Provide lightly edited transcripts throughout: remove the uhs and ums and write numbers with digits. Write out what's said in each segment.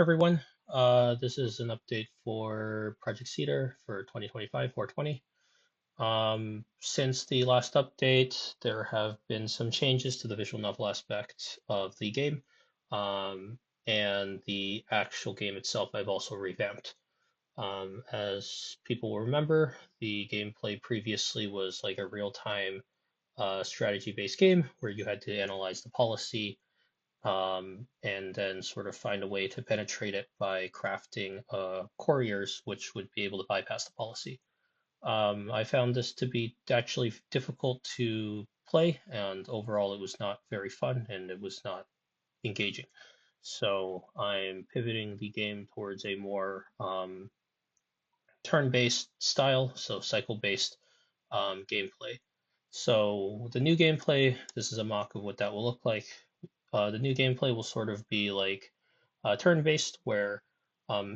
Everyone. This is an update for Project Cedar for 2025 420. Since the last update, there have been some changes to the visual novel aspect of the game, and the actual game itself I've also revamped. As people will remember, the gameplay previously was like a real-time strategy-based game where you had to analyze the policy and then sort of find a way to penetrate it by crafting couriers, which would be able to bypass the policy. I found this to be actually difficult to play, and overall, it was not very fun and it was not engaging. So I'm pivoting the game towards a more turn-based style, so cycle-based gameplay. So the new gameplay, this is a mock of what that will look like. The new gameplay will sort of be like turn-based, where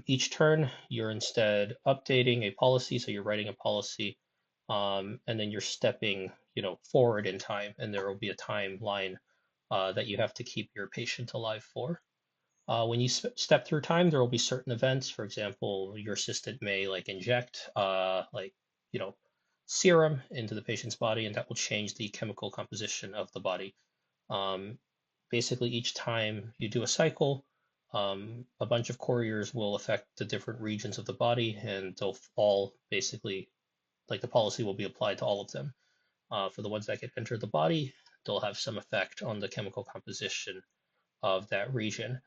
each turn you're instead updating a policy, so you're writing a policy, and then you're stepping, forward in time, and there will be a timeline that you have to keep your patient alive for. When you step through time, there will be certain events. For example, your assistant may like inject you know serum into the patient's body, and that will change the chemical composition of the body. Um, Basically, each time you do a cycle, a bunch of couriers will affect the different regions of the body, and they'll all basically like the policy will be applied to all of them. For the ones that get enter the body, they'll have some effect on the chemical composition of that region.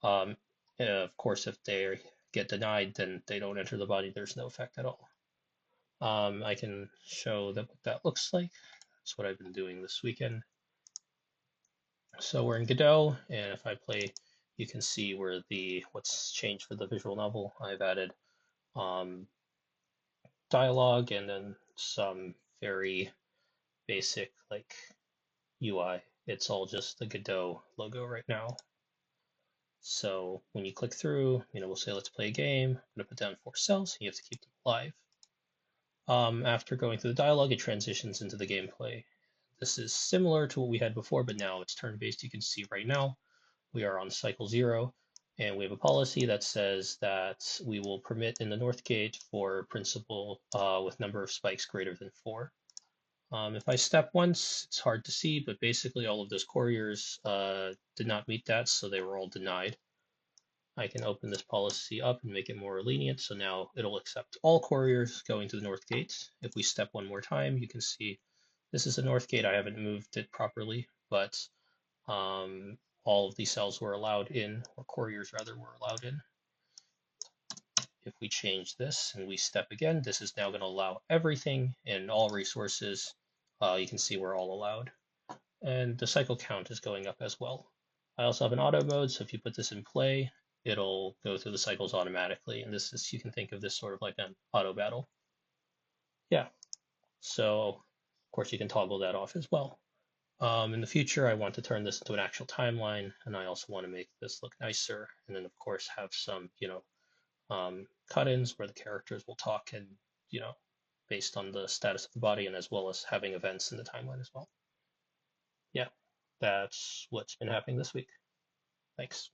Um, of course, if they get denied, then they don't enter the body. There's no effect at all. I can show that what that looks like. That's what I've been doing this weekend. So we're in Godot, and if I play, you can see where what's changed for the visual novel. I've added um, dialogue and then some very basic like UI. It's all just the Godot logo right now. So when you click through, we'll say let's play a game. I'm gonna put down 4 cells. You have to keep them alive. After going through the dialogue, it transitions into the gameplay. This is similar to what we had before, but now it's turn-based. You can see right now we are on cycle 0, and we have a policy that says that we will permit in the north gate for principal with number of spikes greater than 4. If I step once, it's hard to see, but basically all of those couriers did not meet that, so they were all denied. I can open this policy up and make it more lenient, so now it'll accept all couriers going to the north gate. If we step one more time, you can see this is the north gate. I haven't moved it properly, but all of these cells were allowed in, or couriers rather were allowed in. If we change this and we step again, this is now going to allow everything and all resources. You can see we're all allowed. And the cycle count is going up as well. I also have an auto mode, so if you put this in play, it'll go through the cycles automatically. And this is, you can think of this sort of like an auto battle. Yeah, so of course you can toggle that off as well. In the future, I want to turn this into an actual timeline, and I also want to make this look nicer, and then of course have some, cut-ins where the characters will talk and, based on the status of the body, and as well as having events in the timeline as well. Yeah, that's what's been happening this week. Thanks.